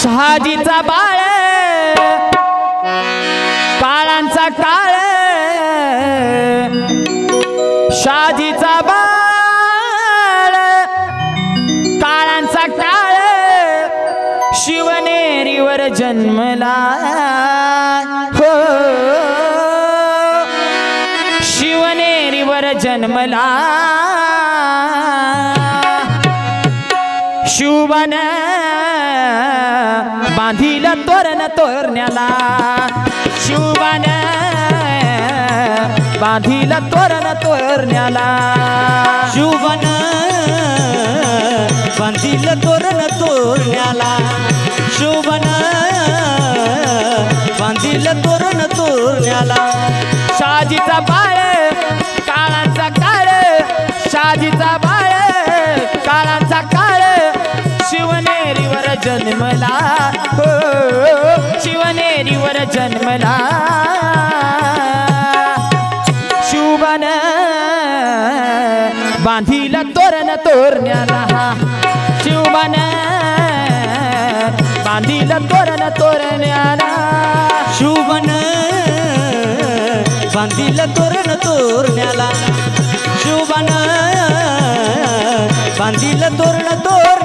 शहाजीचा बाळ काळांचा काळ शहाजीचा बाळ काळांचा काळ शिवनेरीवर जन्मला हो शिवनेरीवर जन्मला शिवबन बांधील तोरण तोरण्याला शिवबन बांधील तोरण तोरण्याला शिवबन बांधील तोरण तोरण्याला शिवबन बांधील तोरण तोरण्याला शहाजीचा बाळ काळांचा काळ शहाजीचा बाळ काळांचा काळ शिवनेरीवर जन्मला हो शिवनेरीवर जन्मला शिवबन बांधील तोरण तोरण्याला शिवबन बांधील तोरण तोरण्याला शिवबन बांधील तोरण तोरण्याला शिवबन बांधील तोरण तोर